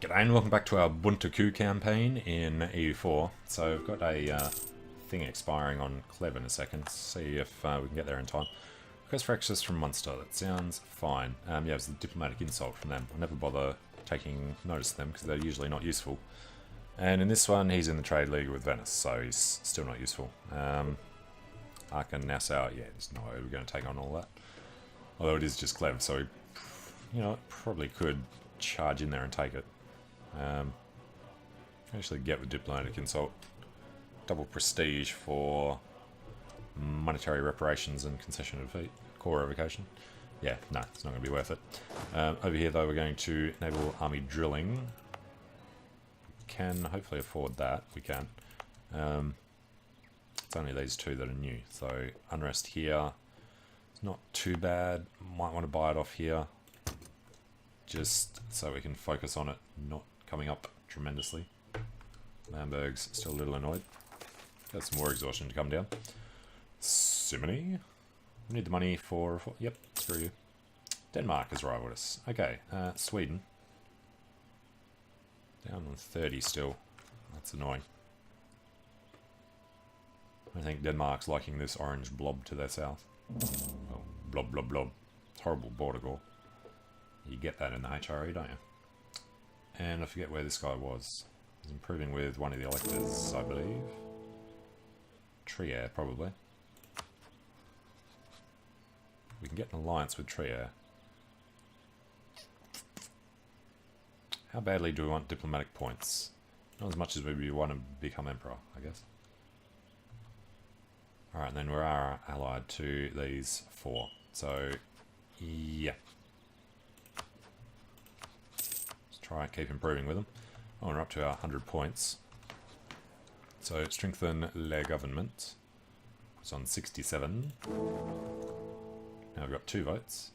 G'day and welcome back to our Bunte Kuh campaign in EU4. So we've got a thing expiring on Clev in a second. See if we can get there in time. Request for access from Munster. That sounds fine. Yeah, it was a diplomatic insult from them. I never bother taking notice of them because they're usually not useful. And in this one, he's in the trade league with Venice, so he's still not useful. Aachen, Nassau, yeah, there's no way we're going to take on all that. Although it is just Clev, so we, probably could charge in there and take it. Actually get with diplomatic insult. Double prestige for monetary reparations and concession of defeat. Core revocation. Yeah, no, it's not going to be worth it. Over here though, we're going to enable army drilling. We can hopefully afford that. We can. It's only these two that are new. So unrest here. It's not too bad. Might want to buy it off here. Just so we can focus on it not coming up tremendously. Hamburg's still a little annoyed. Got some more exhaustion to come down. Simony. We need the money for... Yep, screw you. Denmark has rivaled us. Okay, Sweden. Down on 30 still. That's annoying. I think Denmark's liking this orange blob to their south. Oh, blob, blob, blob. It's horrible border gore. You get that in the HRE, don't you? And I forget where this guy was. He's improving with one of the electors, I believe. Trier, probably. We can get an alliance with Trier. How badly do we want diplomatic points? Not as much as we want to become emperor, I guess. Alright, then we are allied to these four. So, yeah. Try and keep improving with them. Oh, we're up to our 100 points. So strengthen their government. It's on 67. Now we've got 2 votes.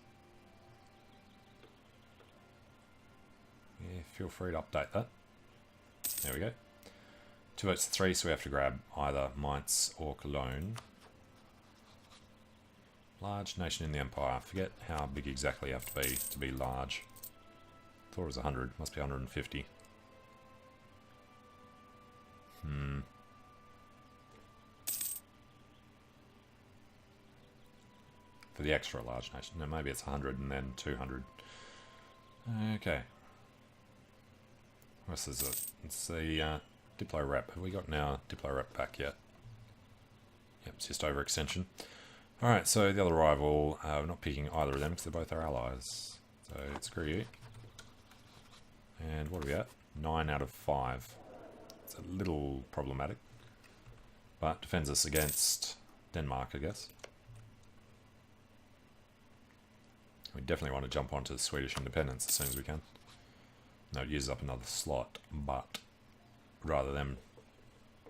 Yeah, feel free to update that. There we go. 2 votes to 3, so we have to grab either Mainz or Cologne. Large nation in the empire. I forget how big exactly you have to be large. Thought it was 100, must be 150. For the extra large nation. No, maybe it's 100 and then 200. Okay. What else is it? It's the Diplo rep. Have we got our Diplo rep back yet? Yep, it's just overextension. Alright, so the other rival, we're not picking either of them because they're both our allies. So screw you. And what are we at? 9 out of 5. It's a little problematic. But defends us against Denmark, I guess. We definitely want to jump onto Swedish independence as soon as we can. No, it uses up another slot, but rather than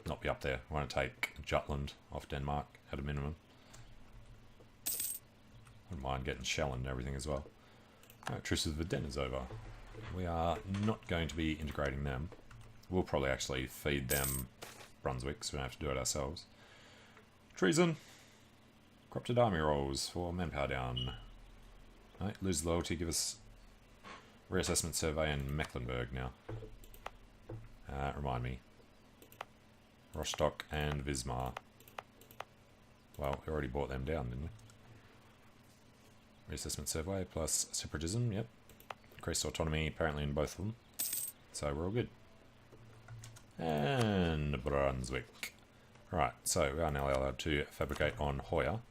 not be up there, we want to take Jutland off Denmark at a minimum. Wouldn't mind getting Shellen and everything as well. Alright, Truce with Verdun is over. We are not going to be integrating them. We'll probably actually feed them Brunswick, so we don't have to do it ourselves. Treason! Corrupted army rolls for manpower down. Right, lose loyalty, give us reassessment survey in Mecklenburg now. Remind me. Rostock and Wismar. Well, we already brought them down, didn't we? Reassessment survey plus separatism, yep. Increased autonomy apparently in both of them. So we're all good. And Brunswick. Right, so we are now allowed to fabricate on Hoya.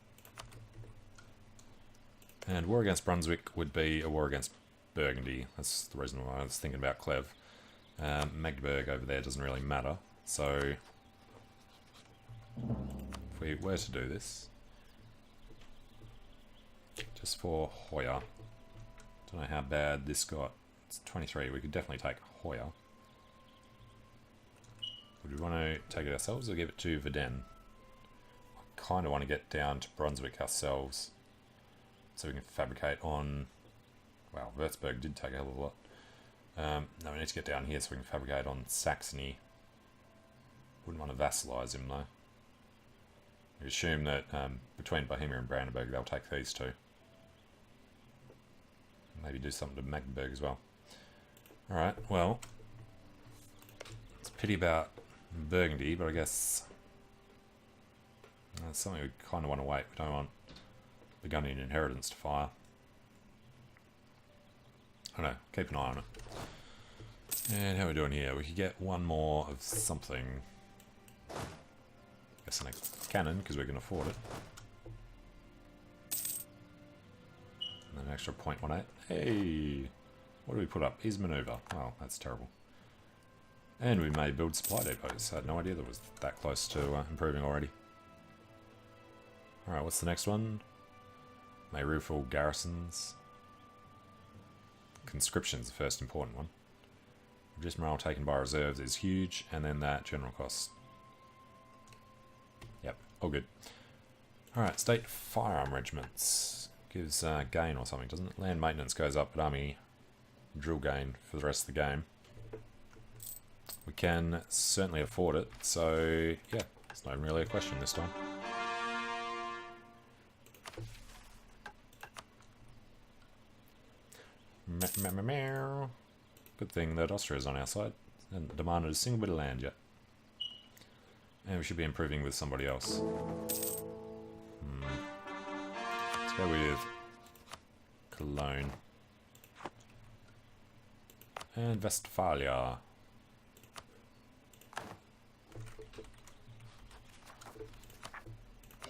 And war against Brunswick would be a war against Burgundy. That's the reason why I was thinking about Clev. Magdeburg over there doesn't really matter. So if we were to do this, just for Hoya, don't know how bad this got. It's 23. We could definitely take Hoya. Would we want to take it ourselves or give it to Verdun? I kind of want to get down to Brunswick ourselves so we can fabricate on... Wow, Würzburg did take a hell of a lot. No, we need to get down here so we can fabricate on Saxony. Wouldn't want to vassalize him though. We assume that between Bohemia and Brandenburg they'll take these two. Maybe do something to Magdeburg as well. Alright, well, pity about Burgundy, but I guess that's something we kind of want to wait. We don't want the Gunnian inheritance to fire. I don't know, keep an eye on it. And how are we doing here? We could get one more of something. Guess a cannon, because we can afford it. And then an extra 0.18. Hey! What do we put up? Ease maneuver. Oh, that's terrible. And we may build supply depots. I had no idea that was that close to improving already. Alright, what's the next one? May refill garrisons. Conscription's the first important one. Reduced morale taken by reserves is huge, and then that general cost. Yep, all good. Alright, state firearm regiments. Gives gain or something, doesn't it? Land maintenance goes up, but army drill gain for the rest of the game. We can certainly afford it, so yeah, it's not really a question this time. Good thing that Austria's on our side and demanded a single bit of land yet. And we should be improving with somebody else. Let's go with Cologne. And Westphalia.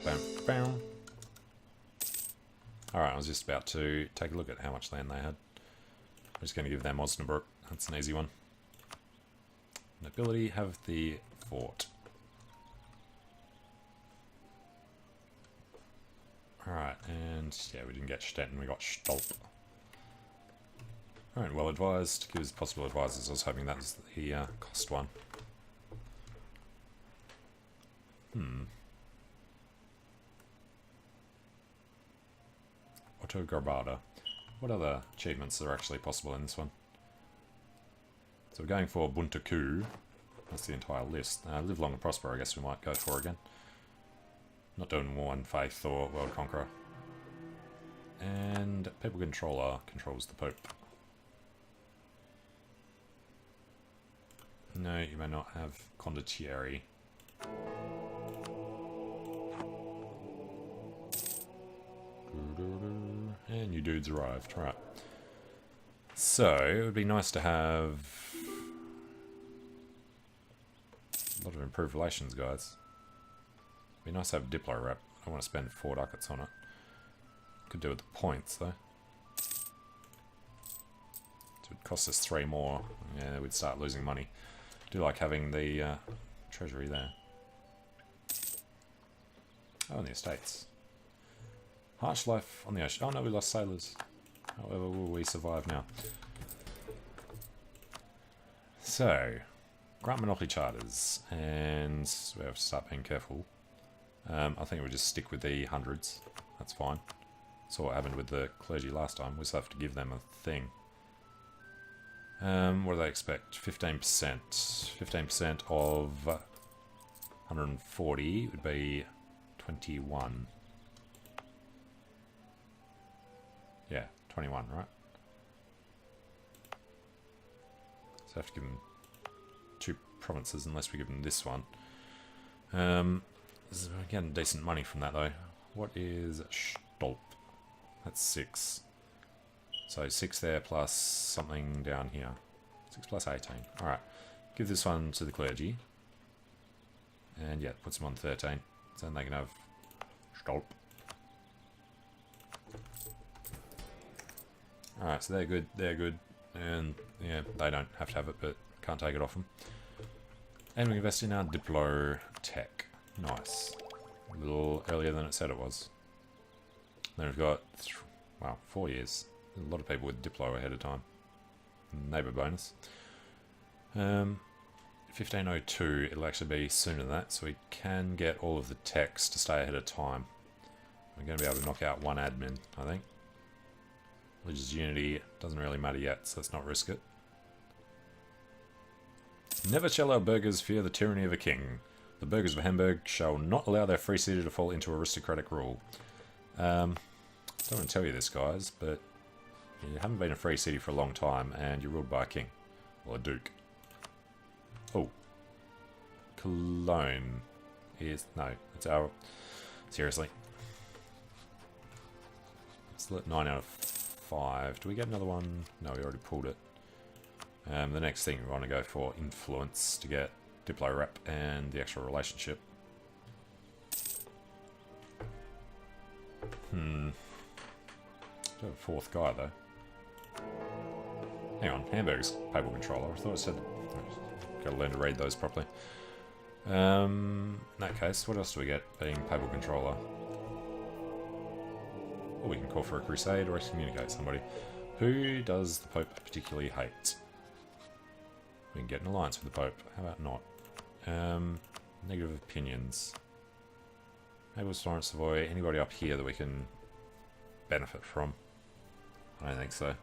Bam, bam. Alright, I was just about to take a look at how much land they had. I'm just going to give them Osnabrück. That's an easy one. Nobility have the fort. Alright, and yeah, we didn't get Stettin, we got Stolp. Alright, well advised. Gives possible advisors. I was hoping that was the cost one. Otto Garbada. What other achievements are actually possible in this one? So we're going for Bunte Kuh. That's the entire list. Live long and prosper, I guess we might go for again. Not doing War and Faith or World Conqueror. And People Controller controls the Pope. No, you may not have Condottieri. And you dudes arrived. Right. So, it would be nice to have a lot of improved relations, guys. It'd be nice to have Diplo rep. I don't want to spend 4 ducats on it. Could do with the points, though. So it would cost us 3 more. Yeah, we'd start losing money. I do like having the treasury there. Oh, and the estates. Harsh life on the ocean. Oh no, we lost sailors. However, will we survive now? So, grant monopoly charters, and we have to start being careful. I think we'll just stick with the hundreds. That's fine. Saw what happened with the clergy last time. We still have to give them a thing. What do they expect? 15%. 15% of 140 would be 21. Yeah, 21, right? So I have to give them 2 provinces unless we give them this one. We're getting decent money from that though. What is Stolp? That's 6. So 6 there plus something down here. 6 plus 18. Alright. Give this one to the clergy. And yeah, puts them on 13. So then they can have Stolp. Alright, so they're good, and yeah, they don't have to have it, but can't take it off them. And we invest in our Diplo tech. Nice. A little earlier than it said it was. Then we've got, wow, 4 years. A lot of people with Diplo ahead of time. Neighbour bonus. 1502, it'll actually be sooner than that, so we can get all of the techs to stay ahead of time. We're going to be able to knock out 1 admin, I think. Religious unity doesn't really matter yet, so let's not risk it. Never shall our burghers fear the tyranny of a king. The burghers of Hamburg shall not allow their free city to fall into aristocratic rule. I don't want to tell you this, guys, but you haven't been a free city for a long time, and you're ruled by a king. Or a duke. Oh, Cologne is... No, it's our... Seriously. It's 9 out of 5. Do we get another one? No, we already pulled it. The next thing we want to go for influence to get Diplo rep and the actual relationship. Do have a fourth guy though. Hang on, Hamburger's papal controller. I thought I said... Gotta learn to read those properly. In that case, what else do we get being papal controller? Or we can call for a crusade or excommunicate somebody. Who does the Pope particularly hate? We can get an alliance with the Pope. How about not? Negative opinions. Naples, Florence, Savoy. Anybody up here that we can benefit from? I don't think so.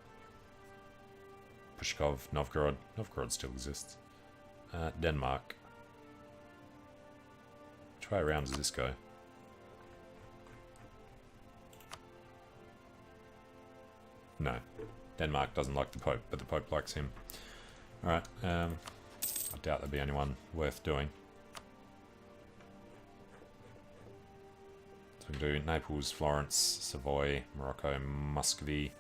Pushkov, Novgorod. Novgorod still exists. Denmark. Which way around does this go? No. Denmark doesn't like the Pope, but the Pope likes him. Alright, I doubt there'd be anyone worth doing. So we can do Naples, Florence, Savoy, Morocco, Muscovy.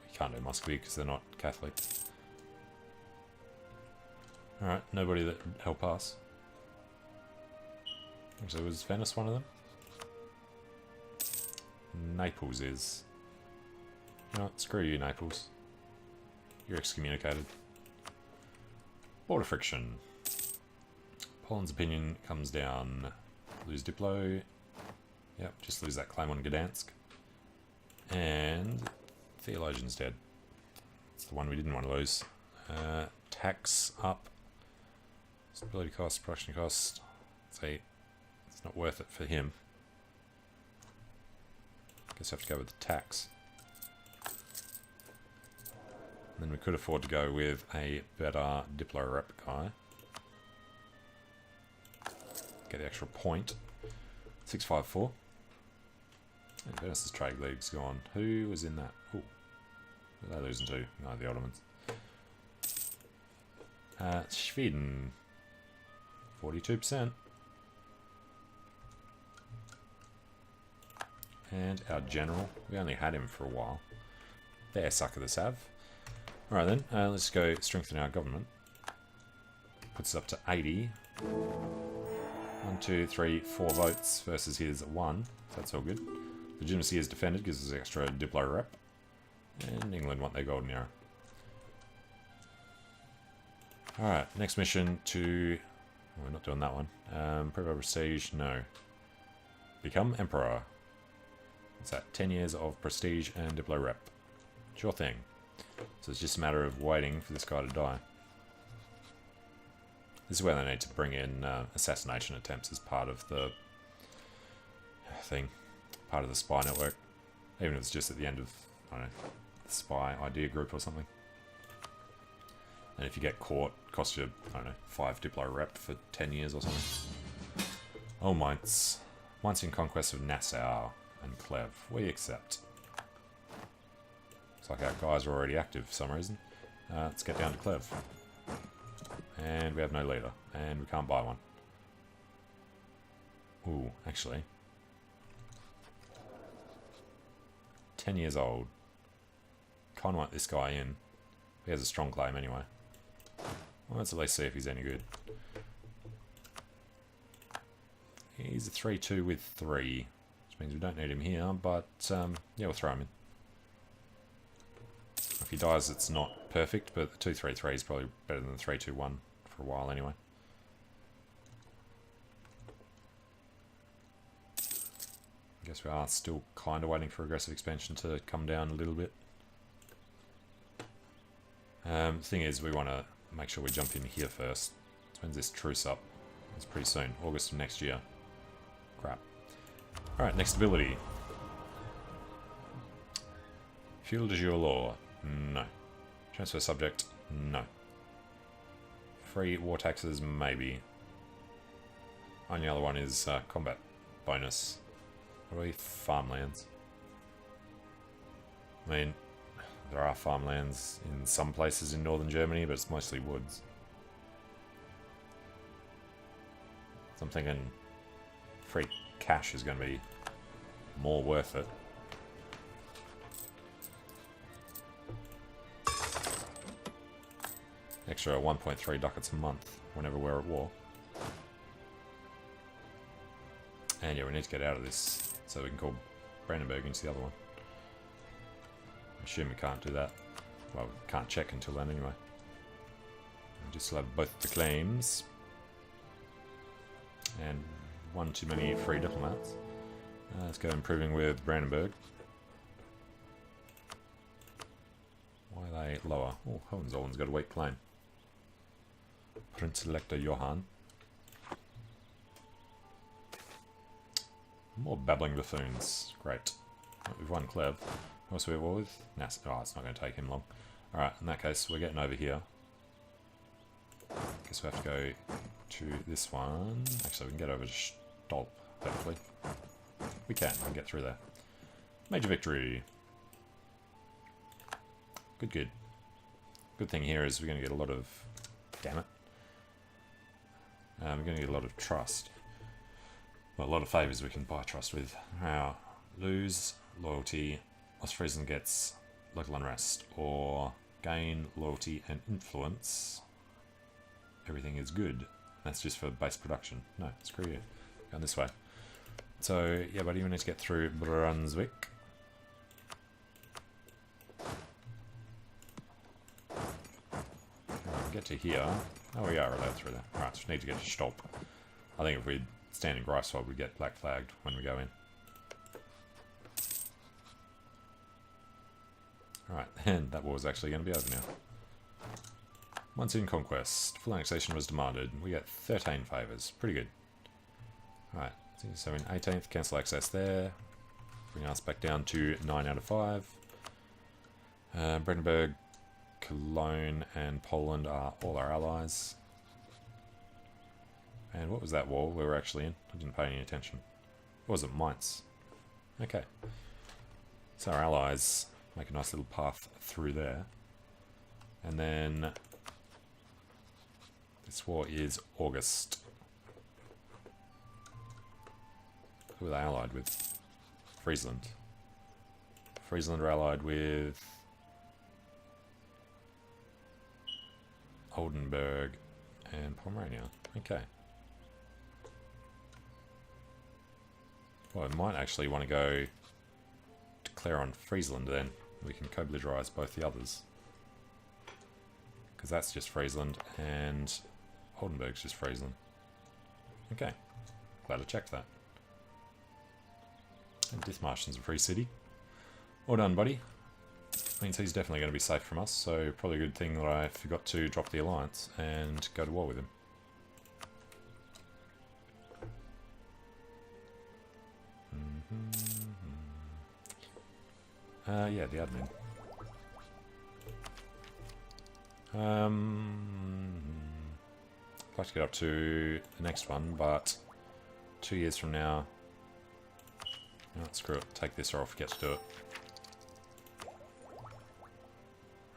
We can't do Muscovy because they're not Catholic. Alright, nobody that help us. So was Venice one of them? Naples is. You know what, screw you, Naples. You're excommunicated. Border friction. Poland's opinion comes down. Lose Diplo. Yep, just lose that claim on Gdansk. And Theologian's dead. It's the one we didn't want to lose. Tax up. Stability cost, production cost. See, it's not worth it for him. Guess I have to go with the tax. And then we could afford to go with a better Diplo rep guy. Get the extra point. 654. And Venice's trade league's gone. Who was in that? Ooh. What are they losing to? No, the Ottomans. Sweden. 42%. And our general. We only had him for a while. There, sucker the Sav. Alright then, let's go strengthen our government. Puts us up to 80. 1, 2, 3, 4 votes versus his 1. So that's all good. Legitimacy is defended, gives us extra Diplo rep. And England want their golden era. Alright, next mission to... Oh, we're not doing that one. Prove our prestige, no. Become Emperor. What's that? 10 years of prestige and Diplo rep. Sure thing. So it's just a matter of waiting for this guy to die. This is where they need to bring in assassination attempts as part of the thing. Part of the spy network. Even if it's just at the end of, I don't know, the spy idea group or something. And if you get caught, it costs you, I don't know, 5 Diplo rep for 10 years or something. Oh, Mainz. Once in conquest of Nassau and Clev. We accept. Looks like our guys are already active for some reason. Let's get down to Clev. And we have no leader. And we can't buy one. Ooh, actually. 10 years old. Kind of want this guy in. He has a strong claim anyway. Well, let's at least see if he's any good. He's a 3-2 with 3. Which means we don't need him here, but yeah, we'll throw him in. If he dies, it's not perfect, but the 2-3-3 is probably better than the 3-2-1 for a while anyway. I guess we are still kind of waiting for aggressive expansion to come down a little bit. Thing is, we want to make sure we jump in here first. When's this truce up? It's pretty soon. August of next year. Crap. Alright, next ability. Feudal de jure law. No. Transfer subject. No. Free war taxes. Maybe. Only other one is combat bonus. What are we? Farmlands. I mean, there are farmlands in some places in northern Germany, but it's mostly woods. So I'm thinking free cash is going to be more worth it. Extra 1.3 ducats a month whenever we're at war. And yeah, we need to get out of this so we can call Brandenburg into the other one. I assume we can't do that. Well, we can't check until then anyway. We just have both the claims. And one too many free diplomats. Let's go improving with Brandenburg. Why are they lower? Oh, Hohenzollern's got a weak claim. Prince Elector Johann. More babbling buffoons. Great. Oh, we've won Clev. Who else are we at war with? Nah, oh, it's not going to take him long. Alright, in that case, we're getting over here. Guess we have to go to this one. Actually, we can get over to Stolp, hopefully. We can get through there. Major victory. Good, good. Good thing here is we're going to get a lot of... Damn it. We're going to get a lot of trust. Well, a lot of favours we can buy trust with. Now, lose loyalty. Ostfriesland gets local unrest. Or gain loyalty and influence. Everything is good. That's just for base production. No, screw you. Going this way. So, yeah, buddy, we need to get through Brunswick. Get to here. Oh, we are allowed through there. Alright, so we need to get to Stolp. I think if we stand in Greifswald, we'd get black flagged when we go in. Alright, and that war was actually going to be over now. Monsoon Conquest. Full annexation was demanded. We get 13 favours. Pretty good. Alright, so in 18th, cancel access there. Bring us back down to 9 out of 5. Brandenburg, Cologne and Poland are all our allies. And what was that war we were actually in? I didn't pay any attention. Or was it Mainz? Okay. So our allies make a nice little path through there. And then this war is August. Who are they allied with? Friesland. Friesland are allied with Oldenburg and Pomerania. Okay. Well, I might actually want to go declare on Friesland then. We can co-belligerize both the others. Because that's just Friesland and Oldenburg's just Friesland. Okay. Glad I checked that. And Dithmarschen's a free city. Well done, buddy. Means he's definitely going to be safe from us, so probably a good thing that I forgot to drop the alliance and go to war with him. Yeah, the admin. I'd like to get up to the next one, but 2 years from now... Oh, screw it, take this or I'll forget to do it.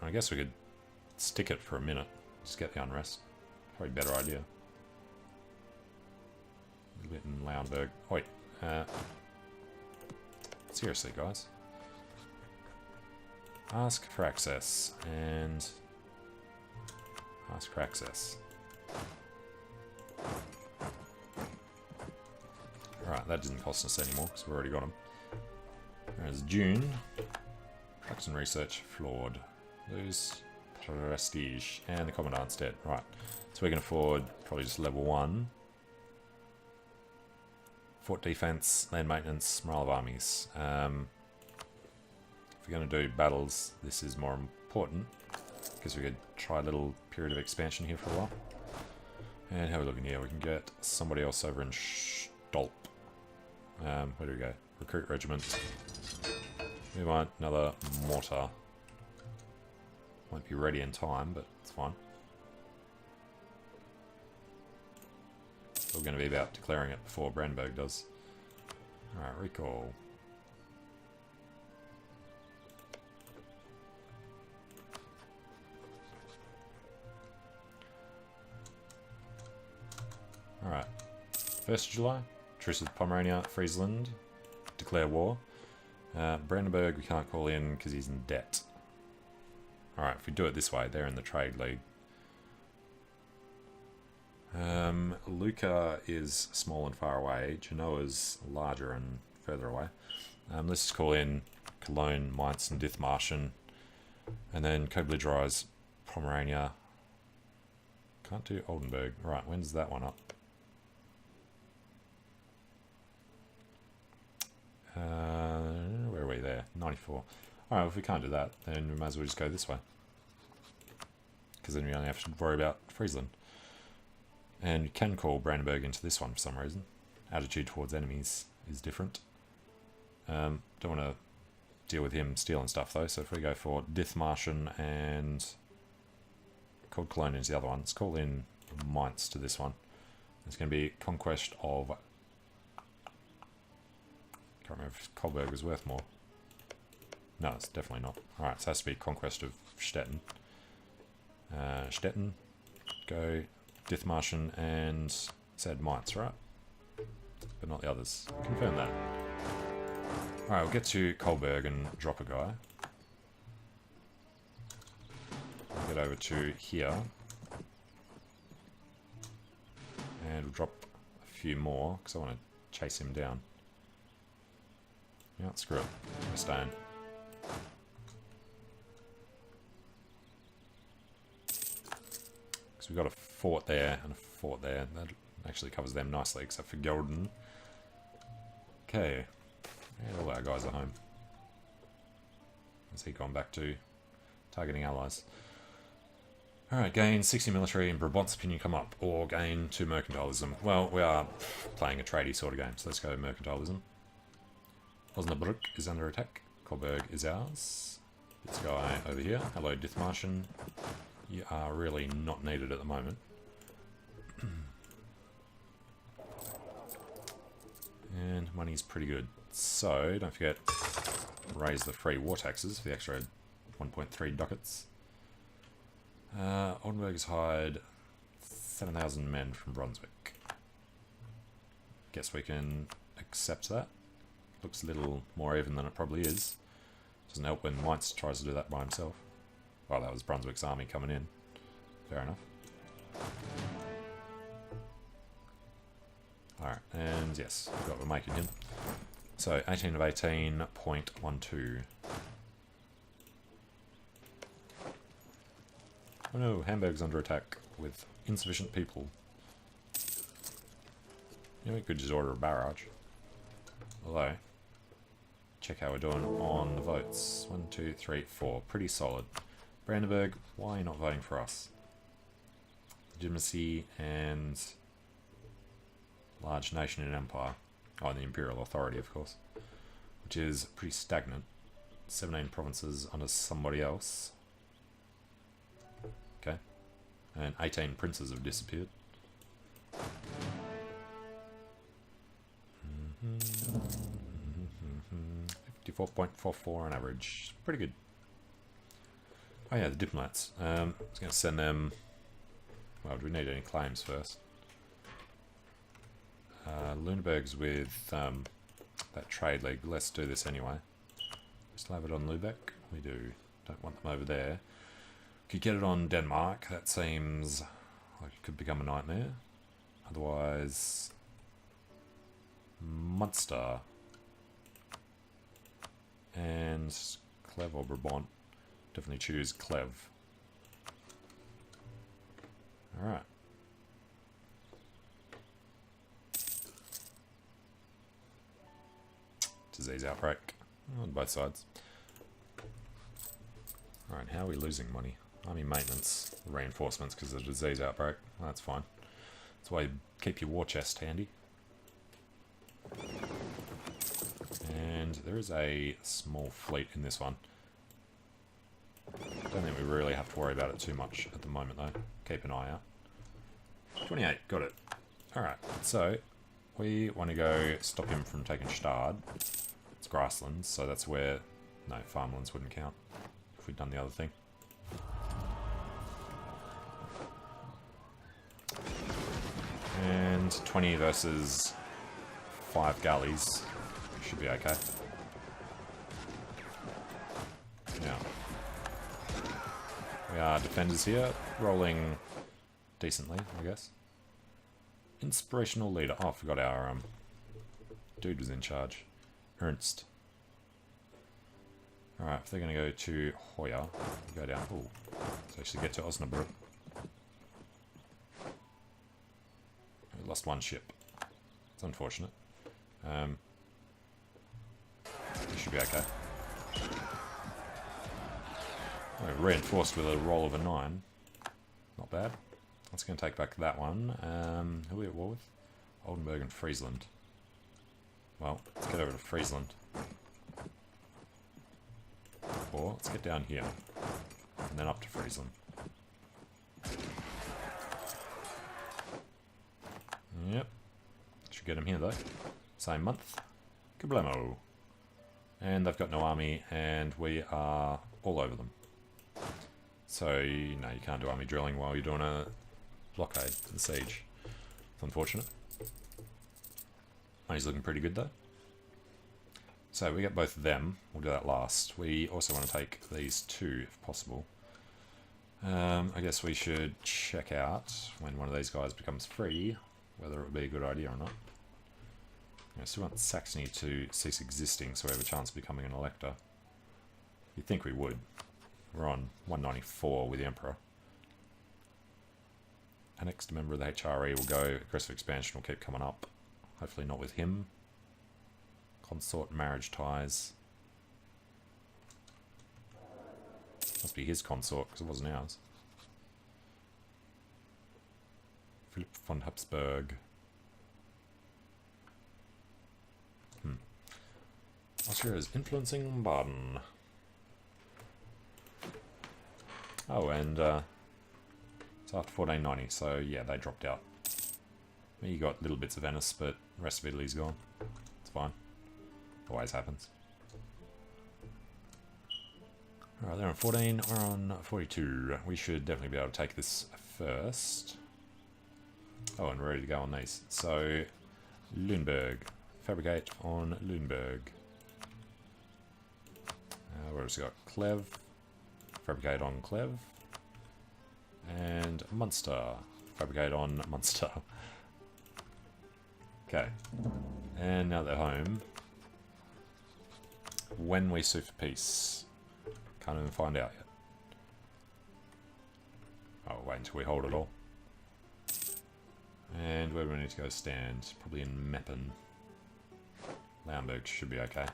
I guess we could stick it for a minute. Just get the unrest. Probably a better idea. A little bit in Lauenburg. Oh, wait. Seriously, guys. Ask for access. And... ask for access. Alright, that didn't cost us anymore, because we've already got them. There's June. Production research flawed. Lose prestige. And the commandant's dead. Right. So we can afford probably just level 1. Fort defense, land maintenance, morale of armies. If we're going to do battles, this is more important. Because we could try a little period of expansion here for a while. And how are we looking here? We can get somebody else over in Stolp. Where do we go? Recruit regiment. We want another mortar. Won't be ready in time, but it's fine. We're going to be about declaring it before Brandenburg does. Alright, recall. Alright. 1st of July. Truce with Pomerania, Friesland. Declare war. Brandenburg we can't call in because he's in debt. Alright, if we do it this way, they're in the trade league. Lucca is small and far away. Genoa's larger and further away. Let's just call in Cologne, Mainz, and Dithmarschen. And then Koblenz, Pomerania. Can't do Oldenburg. Right, when's that one up? Where are we there? 94. Alright, well, if we can't do that, then we might as well just go this way. Because then we only have to worry about Friesland. And you can call Brandenburg into this one for some reason. Attitude towards enemies is different. Don't want to deal with him stealing stuff though, so if we go for Dithmarschen and called Cologne into the other one, let's call in Mainz to this one. It's going to be conquest of... Can't remember if Kolberg was worth more. No, it's definitely not. Alright, so it has to be conquest of Stettin. Stettin, go Dithmarschen and said Mainz, right? But not the others. Confirm that. Alright, we'll get to Kolberg and drop a guy. Get over to here. And we'll drop a few more, because I want to chase him down. Yeah, screw it. We're staying. Because we've got a fort there and a fort there. That actually covers them nicely, except for Golden. Okay. And all our guys are home. Has he gone back to targeting allies? Alright, gain 60 military and Brabant's opinion come up, or gain 2 mercantilism. Well, we are playing a tradey sort of game, so let's go mercantilism. Osnabrück is under attack. Kolberg is ours. This guy over here. Hello, Dithmarschen. You are really not needed at the moment. And money's pretty good. So, don't forget, raise the free war taxes for the extra 1.3 ducats. Oldenburg has hired 7,000 men from Brunswick. Guess we can accept that. Looks a little more even than it probably is. Doesn't help when Mainz tries to do that by himself. Well, that was Brunswick's army coming in. Fair enough. Alright, and yes, we've got what we're making him. So, 18 of 18.12. Oh no, Hamburg's under attack with insufficient people. You know, we could just order a barrage. Although, check how we're doing on the votes. 1, 2, 3, 4. Pretty solid. Brandenburg, why are you not voting for us? Legitimacy and large nation and empire. Oh, and the imperial authority, of course. Which is pretty stagnant. 17 provinces under somebody else. Okay. And 18 princes have disappeared. 54.44 on average. Pretty good. Oh yeah, the diplomats. I was going to send them... Well, do we need any claims first? Lüneburg's with that trade league. Let's do this anyway. Still have it on Lübeck. We do. Don't want them over there. Could get it on Denmark. That seems like it could become a nightmare. Otherwise... Munster. And Clev or Brabant. Definitely choose Clev. Alright. Disease outbreak on both sides. Alright, how are we losing money? Army maintenance, reinforcements because of the disease outbreak. That's fine. That's why you keep your war chest handy. And there is a small fleet in this one. Don't think we really have to worry about it too much at the moment though. Keep an eye out. 28, got it. Alright, so we want to go stop him from taking Stad. It's grasslands, so that's where... No, farmlands wouldn't count if we'd done the other thing. And 20 versus 5 galleys. Should be okay. Now, we are defenders here, rolling decently, I guess. Inspirational leader. Oh, I forgot our dude was in charge. Ernst. Alright, if they're going to go to Hoya, we'll go down. Oh, let's actually get to Osnabrück. We lost one ship. It's unfortunate. We should be okay. Oh, reinforced with a roll of a 9. Not bad. That's going to take back that one. Who are we at war with? Oldenburg and Friesland. Well, let's get over to Friesland. Or let's get down here. And then up to Friesland. Yep. Should get him here though. Same month. Kablamo. And they've got no army, and we are all over them. So, no, you can't do army drilling while you're doing a blockade for the siege. It's unfortunate. Money's looking pretty good though. So we get both of them. We'll do that last. We also want to take these two if possible. I guess we should check out when one of these guys becomes free, whether it would be a good idea or not. So we want Saxony to cease existing so we have a chance of becoming an elector. You'd think we would. We're on 194 with the Emperor. Our next member of the HRE will go. Aggressive expansion will keep coming up. Hopefully not with him. Consort marriage ties. Must be his consort because it wasn't ours. Philip von Habsburg. Austria is influencing Baden. Oh, and it's after 1490, so yeah, they dropped out. You got little bits of Venice, but the rest of Italy's gone. It's fine. Always happens. Alright, they're on 14, we're on 42. We should definitely be able to take this first. Oh, and we're ready to go on these. So, Lüneburg. Fabricate on Lüneburg. Where else we got? Clev. Fabricate on Clev. And Munster. Fabricate on Munster. Okay. And now they're home. When we sue for peace. Can't even find out yet. Oh, wait until we hold it all. And where do we need to go stand? Probably in Meppen. Lamberg should be okay.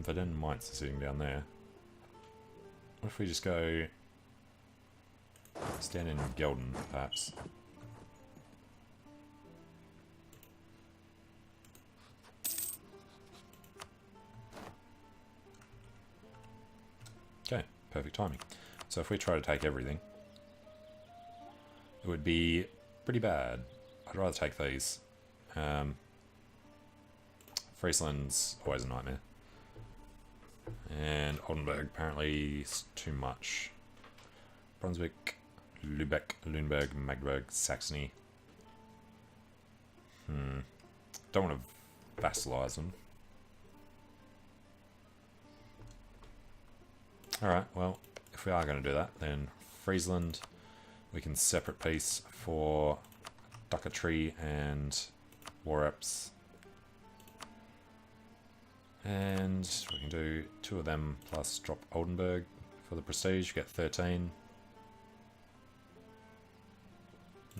Verdun and Mainz are sitting down there. What if we just go stand in Gelden, perhaps? Okay, perfect timing. So if we try to take everything, it would be pretty bad. I'd rather take these. Friesland's always a nightmare. And Oldenburg apparently is too much. Brunswick, Lübeck, Lüneburg, Magdeburg, Saxony. Don't want to vassalize them. Alright, well, if we are going to do that, then Friesland, we can separate peace for ducatry and war reps. And we can do 2 of them plus drop Oldenburg for the prestige, you get 13.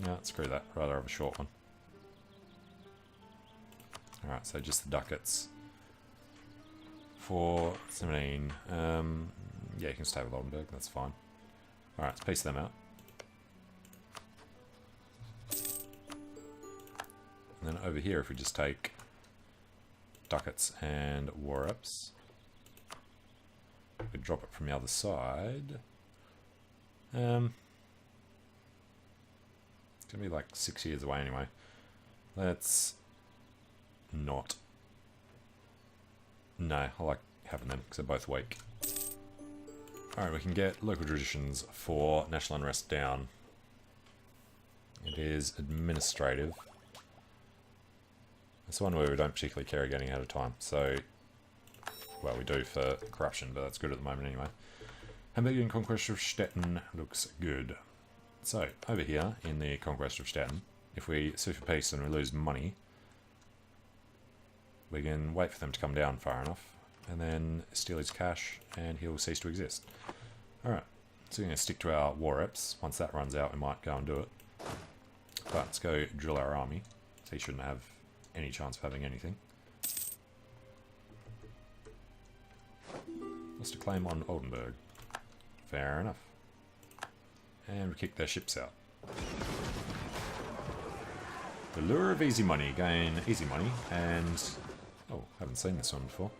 No, screw that, rather have a short one. Alright, so just the ducats. For 17, yeah, you can stay with Oldenburg, that's fine. Alright, let's piece them out. And then over here, if we just take ducats and war ups, we drop it from the other side. It's gonna be like 6 years away anyway. Let's not. No, I like having them because they're both weak. Alright, we can get local traditions for national unrest down. It is administrative. It's one where we don't particularly care getting ahead of time. So, well, we do for corruption, but that's good at the moment anyway. Hamburger Conquest of Stettin looks good. So, over here in the Conquest of Stettin, if we sue for peace and we lose money, we can wait for them to come down far enough, and then steal his cash, and he'll cease to exist. Alright, so we're going to stick to our war reps. Once that runs out, we might go and do it. But let's go drill our army, so he shouldn't have any chance of having anything. Lost a claim on Oldenburg. Fair enough. And we kick their ships out. The lure of easy money. Gain easy money and... oh, haven't seen this one before.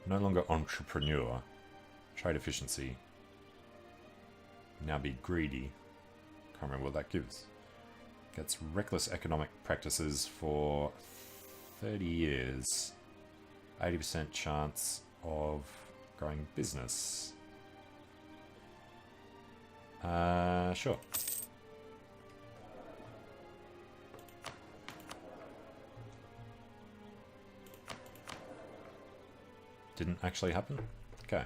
No longer entrepreneur. Trade efficiency. Now be greedy. Can't remember what that gives. Gets reckless economic practices for 30 years. 80% chance of growing business. Sure. Didn't actually happen? Okay.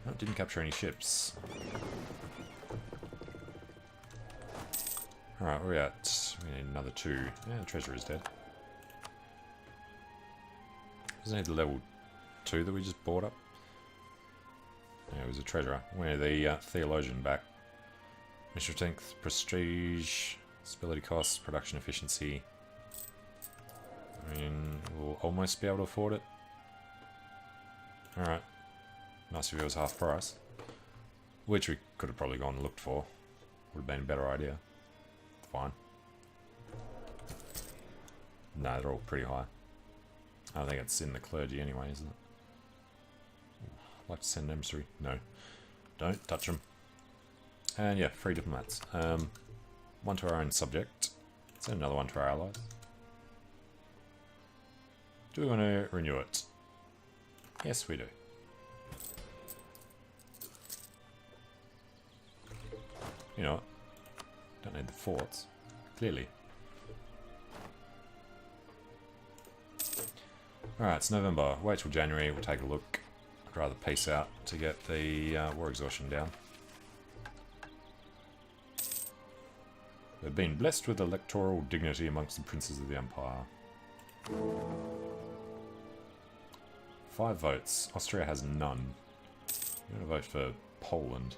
No, didn't capture any ships. Alright, where are we at? We need another 2. Yeah, the treasure is dead. Doesn't need the level 2 that we just bought up. Yeah, it was a treasurer. We're the theologian back. Mission strength, prestige, stability costs, production efficiency. I mean, we'll almost be able to afford it. Alright. Nice if it was half price. Which we could have probably gone and looked for. Would have been a better idea. Fine. No, they're all pretty high. I don't think it's in the clergy anyway, isn't it? I'd like to send an emissary. No. Don't touch them. And yeah, 3 diplomats. One to our own subject. Send another one to our allies. Do we want to renew it? Yes, we do. You know what? Don't need the forts. Clearly. Alright, it's November. Wait till January, we'll take a look. I'd rather peace out to get the war exhaustion down. We've been blessed with electoral dignity amongst the princes of the empire. 5 votes. Austria has none. I'm going to vote for Poland.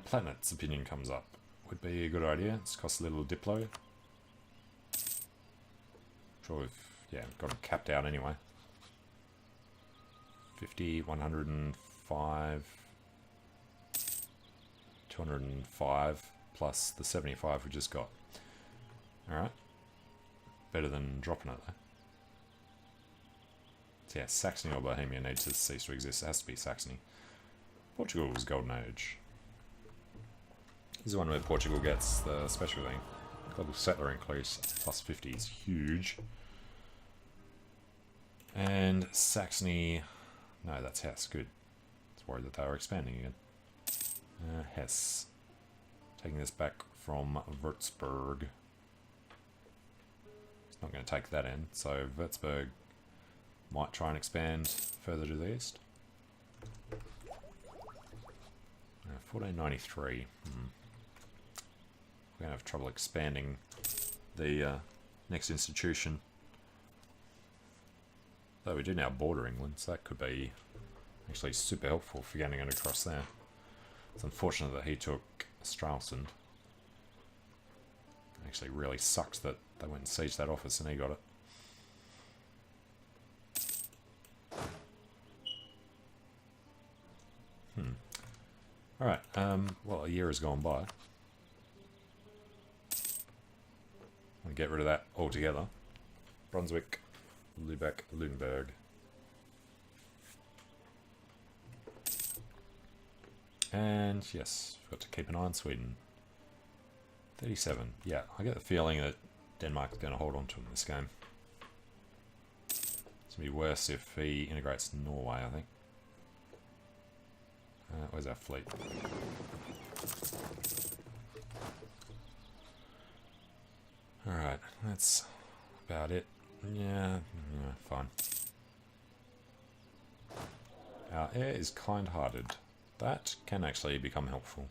Planet's opinion comes up. Would be a good idea. It's cost a little Diplo. Sure we've got it capped out anyway. 50, 105, 205 plus the 75 we just got. Alright. Better than dropping it though. So yeah, Saxony or Bohemia needs to cease to exist. It has to be Saxony. Portugal was Golden Age. This is one where Portugal gets the special thing. Global settler increase plus 50 is huge. And Saxony... no, that's Hesse. Good. I was worried that they were expanding again. Hesse. Taking this back from Würzburg. It's not going to take that in, so Würzburg might try and expand further to the east. 1493. We're going to have trouble expanding the next institution. Though we do now border England, so that could be actually super helpful for getting it across there. It's unfortunate that he took Stralsund. Actually really sucks that they went and sieged that office and he got it. Alright, well, a year has gone by. I'll get rid of that altogether. Brunswick, Lübeck, Lunenburg. And yes, we've got to keep an eye on Sweden. 37. Yeah, I get the feeling that Denmark's going to hold on to him in this game. It's going to be worse if he integrates Norway, I think. Where's our fleet? Alright, that's about it. Yeah, fine. Our heir is kind-hearted. That can actually become helpful.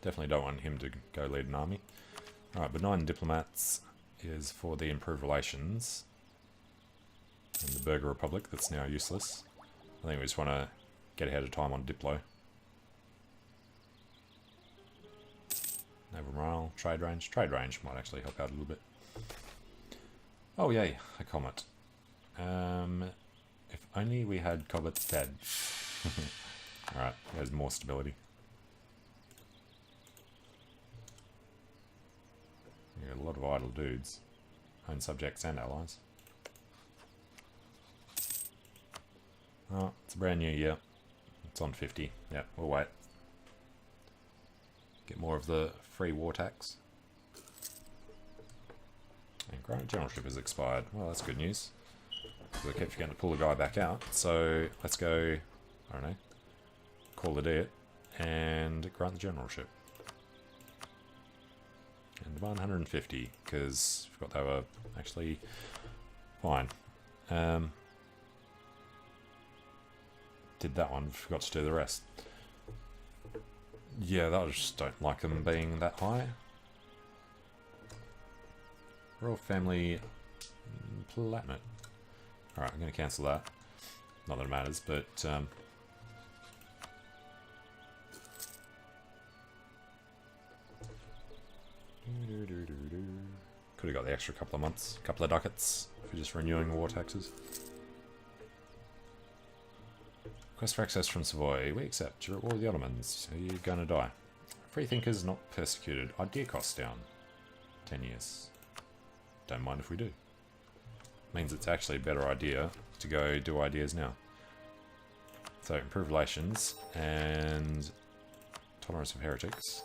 Definitely don't want him to go lead an army. Alright, benign diplomats is for the improved relations in the Burger Republic that's now useless. I think we just want to get ahead of time on Diplo. Naval morale, trade range. Trade range might actually help out a little bit. Oh yay, a comet. If only we had comets dead. Alright, there's more stability. You got a lot of idle dudes. Own subjects and allies. Oh, it's a brand new year. It's on 50. Yeah, we'll wait. Get more of the free war tax. And Grand Generalship has expired. Well, that's good news. I kept forgetting to pull the guy back out. So let's go, I don't know, call it it, and grant the generalship. And demand 150, because I forgot they were actually fine. Did that one, forgot to do the rest. Yeah, I just don't like them being that high. Royal Family Platinum. Alright, I'm going to cancel that. Not that it matters, but could have got the extra couple of months, couple of ducats for just renewing war taxes. Request for access from Savoy. We accept. You're at war with the Ottomans. Are you going to die? Freethinkers not persecuted. Idea costs down. 10 years. Don't mind if we do. Means it's actually a better idea to go do ideas now. So improve relations and tolerance of heretics.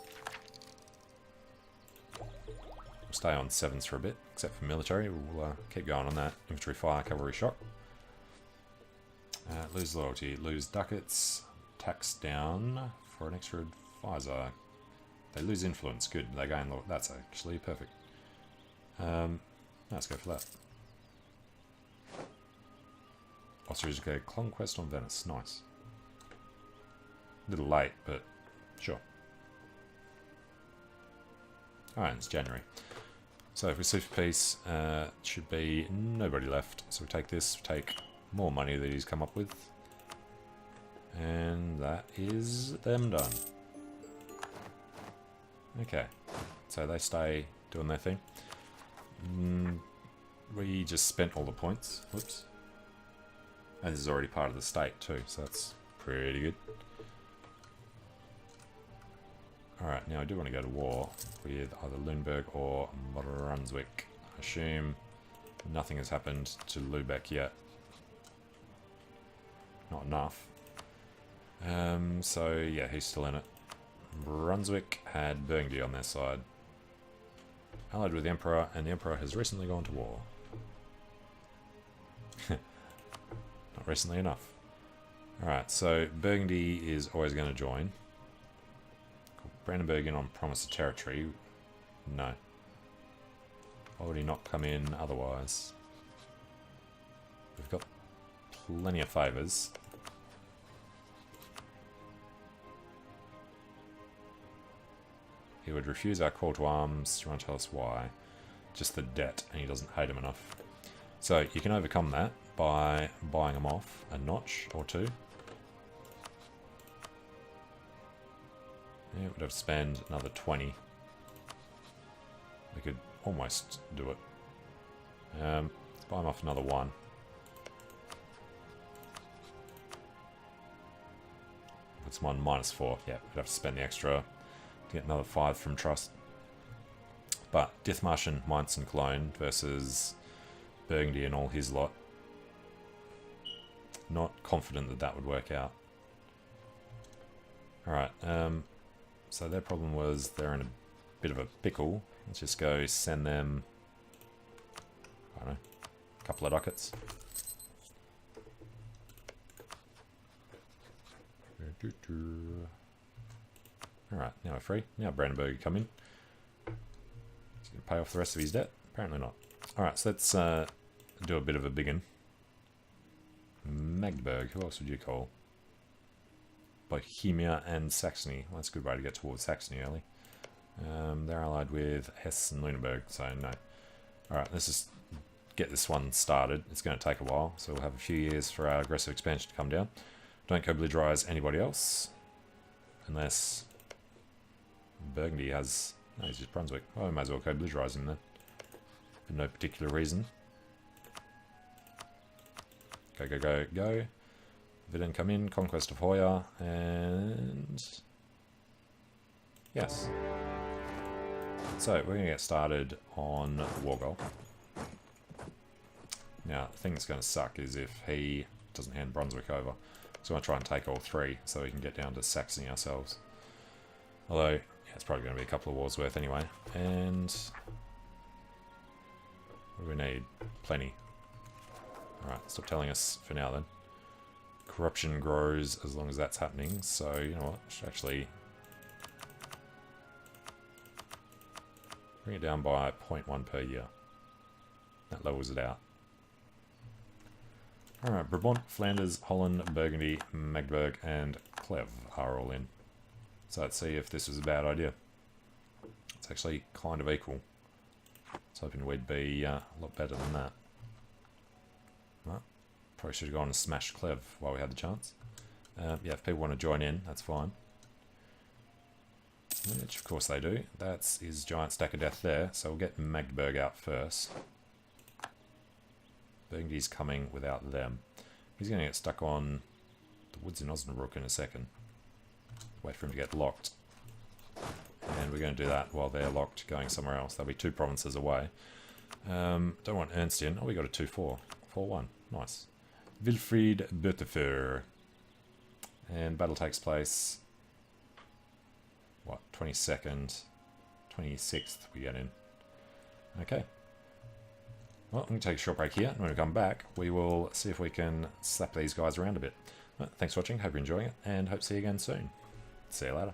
We'll stay on 7s for a bit, except for military. We'll keep going on that. Infantry fire, cavalry shock. Lose loyalty, lose ducats, tax down for an extra advisor. They lose influence, good. They gain loyalty. That's actually perfect. Let's go for that. Austria's go conquest on Venice. Nice. A little late, but sure. Alright, it's January. So if we sue for peace, should be nobody left. So we take this, take more money that he's come up with. And that is them done. Okay. So they stay doing their thing. We just spent all the points. Whoops. And this is already part of the state too, so that's pretty good. Alright, now I do want to go to war with either Lüneburg or Brunswick. I assume nothing has happened to Lübeck yet. Not enough. So yeah, he's still in it. Brunswick had Burgundy on their side. Allied with the Emperor, and the Emperor has recently gone to war. Not recently enough. Alright, so Burgundy is always going to join. Brandenburg in on promise of territory. No. Why would he not come in otherwise? We've got plenty of favours. He would refuse our call to arms. Do you want to tell us why? Just the debt, and he doesn't hate him enough. So you can overcome that by buying him off a notch or two. Yeah, we'd have to spend another 20. We could almost do it. Let's buy him off another 1. Puts him on -4. Yeah, we'd have to spend the extra to get another 5 from trust. But Dithmarschen, Mainz and Cologne versus Burgundy and all his lot. Not confident that that would work out. Alright, so their problem was they're in a bit of a pickle. Let's just go send them, I don't know, a couple of ducats. Alright, now we're free. Now Brandenburg can come in. He's going to pay off the rest of his debt? Apparently not. Alright, so let's do a bit of a big one. Magdeburg, who else would you call? Bohemia and Saxony. Well, that's a good way to get towards Saxony early. They're allied with Hesse and Lüneburg, so no. Alright, let's just get this one started. It's going to take a while, so we'll have a few years for our aggressive expansion to come down. Don't co-belligerize anybody else. Unless Burgundy has... No, he's just Brunswick. Well, I might as well co-belligerize him then. For no particular reason. Go, go, go, go. Vidin come in, Conquest of Hoya, and... Yes. So, we're going to get started on war goal. Now, the thing that's going to suck is if he doesn't hand Brunswick over. So I'm going to try and take all three, so we can get down to Saxony ourselves. Although, yeah, it's probably going to be a couple of wars worth anyway. And... what do we need? Plenty. Alright, stop telling us for now then. Corruption grows as long as that's happening, so you know what, I should actually bring it down by 0.1 per year. That levels it out. Alright, Brabant, Flanders, Holland, Burgundy, Magdeburg, and Cleve are all in. So let's see if this was a bad idea. It's actually kind of equal. I was hoping we'd be a lot better than that. Well, probably should have gone and smashed Cleve while we had the chance. Yeah, if people want to join in, that's fine. Which of course they do. That's his giant stack of death there, so we'll get Magdeburg out first. Burgundy's coming without them. He's going to get stuck on the woods in Osnabrück in a second. Wait for him to get locked. And we're going to do that while they're locked, going somewhere else. They'll be 2 provinces away. Don't want Ernst in. Oh, we got a 2-4. 4-1. Nice. Wilfried Bötefer. And battle takes place... what? 22nd. 26th we get in. Okay. Well, I'm going to take a short break here, and when we come back, we will see if we can slap these guys around a bit. Well, thanks for watching, hope you're enjoying it, and hope to see you again soon. See you later.